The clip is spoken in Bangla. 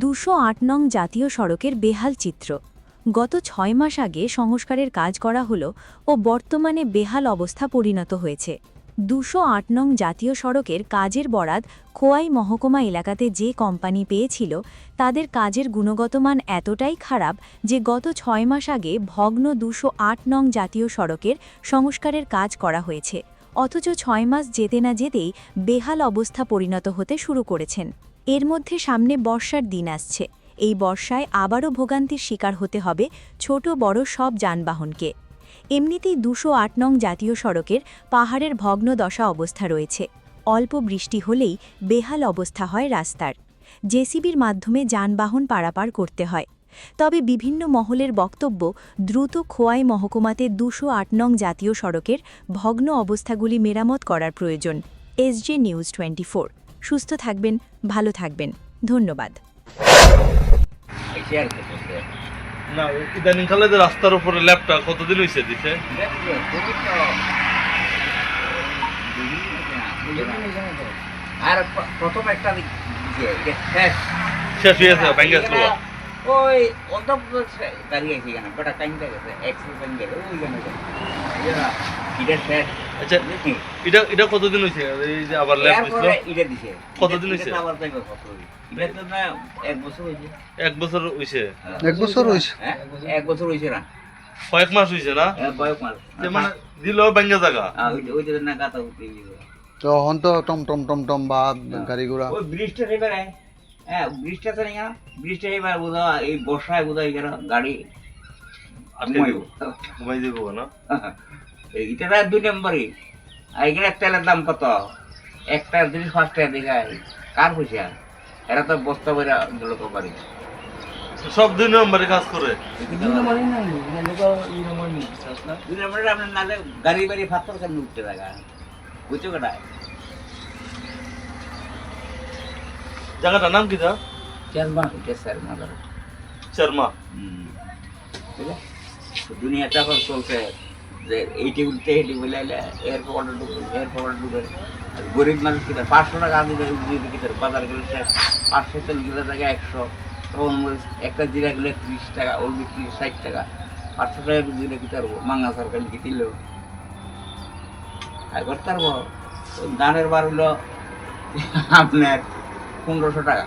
২০৮ নং জাতীয় সড়কের বেহাল চিত্র। গত ৬ মাস আগে সংস্কারের কাজ করা হলো ও বর্তমানে বেহাল অবস্থা পরিণত হয়েছে। ২০৮ নং জাতীয় সড়কের কাজের বরাত খোয়াই মহকুমা এলাকাতে যে কোম্পানি পেয়েছিল তাদের কাজের গুণগত মান এতটাই খারাপ যে গত ৬ মাস আগে ভগ্ন ২০৮ নং জাতীয় সড়কের সংস্কারের কাজ করা হয়েছে, অথচ ৬ মাস যেতে না যেতেই বেহাল অবস্থা পরিণত হতে শুরু করেছেন। এর মধ্যে সামনে বর্ষার দিন আসছে। এই বর্ষায় আবারও ভোগান্তির শিকার হতে হবে ছোট বড় সব যানবাহনকে। এমনিতেই ২০৮ নং জাতীয় সড়কের পাহাড়ের ভগ্ন দশা অবস্থা রয়েছে। অল্প বৃষ্টি হলেই বেহাল অবস্থা হয় রাস্তার। জেসিবির মাধ্যমে যানবাহন পারাপার করতে হয়। তবে বিভিন্ন মহলের বক্তব্য, দ্রুত খোয়াই মহকুমাতে ২০৮ নং জাতীয় সড়কের ভগ্ন অবস্থাগুলি মেরামত করার প্রয়োজন। SJ news 24। সুস্থ থাকবেন, ভালো থাকবেন। ধন্যবাদ। না ইদানিং কালে যে রাস্তার উপরে ল্যাপটা কতদিন হয়েছে দিছে? আর প্রথম একটা শেষ হয়েছে ব্যাংকে ওই অন্তর্প্রদেশ দাঁড়িয়ে আছে এখানে বেটা কাইন্ডা গেছে এক্সেল ব্যাংকে ওইখানে এটা শেষ। আচ্ছা এটা এটা কতদিন হয়েছে এই যে আবার ল্যাপ দিছিল? এটা দিছে কতদিন হয়েছে? আবার দেখো কত এটা তো না 1 বছর হয়েছে। 1 বছর হয়েছে? 1 বছর হইছে। হ্যাঁ 1 বছর হয়েছে না, কয়েক মাস হয়েছে না? কয়েক মাস যে মানে দিল ব্যাংকে জায়গা ওই যে না গাতা উঠে গেল। তো হন তো টম বা গাড়ি ঘোড়া ওই ব্রিজটা এবারে হ্যাঁ ব্রিজটা তো না, ব্রিজটা এবার বোধ এই বর্ষায় বোধ হয় এখানে গাড়ি ঘুমাই দিব না? এটা 2 নম্বরই। এখানে তেলের দাম কত? একটা জিনিস 5 টাকা দেখায়, কার পয়সা? এরা তো বস্তা বইরা লোক পারি সব 2 নম্বরে কাজ করে। 2 নম্বরে না, এই নম্বরে নেই। 2 নম্বরে আপনার না গাড়ি বাড়ি ফাত্তর কেন উঠতে লাগা বুঝছো কেটায়? জায়গাটার নাম কি? শর্মা। এটা শর্মা শর্মা। দুনিয়াটা এখন চলছে যে এইটি উঠতে এইটি বলে এয়ারপোর্টে ঢুকে গরিব মানুষ কিনা 500 টাকা দিলে বাজার গেলে 500 তেল গেলে টাকা 100, তখন একটা জিরা গেলে 30 টাকা, ওর বিক্রি 60 টাকা। 500 টাকা দিলে কি পারবো? মাঙ্গা সরকার কি দিল আর করতে পারবো? ধানের বার হলো আপনার 1500 টাকা।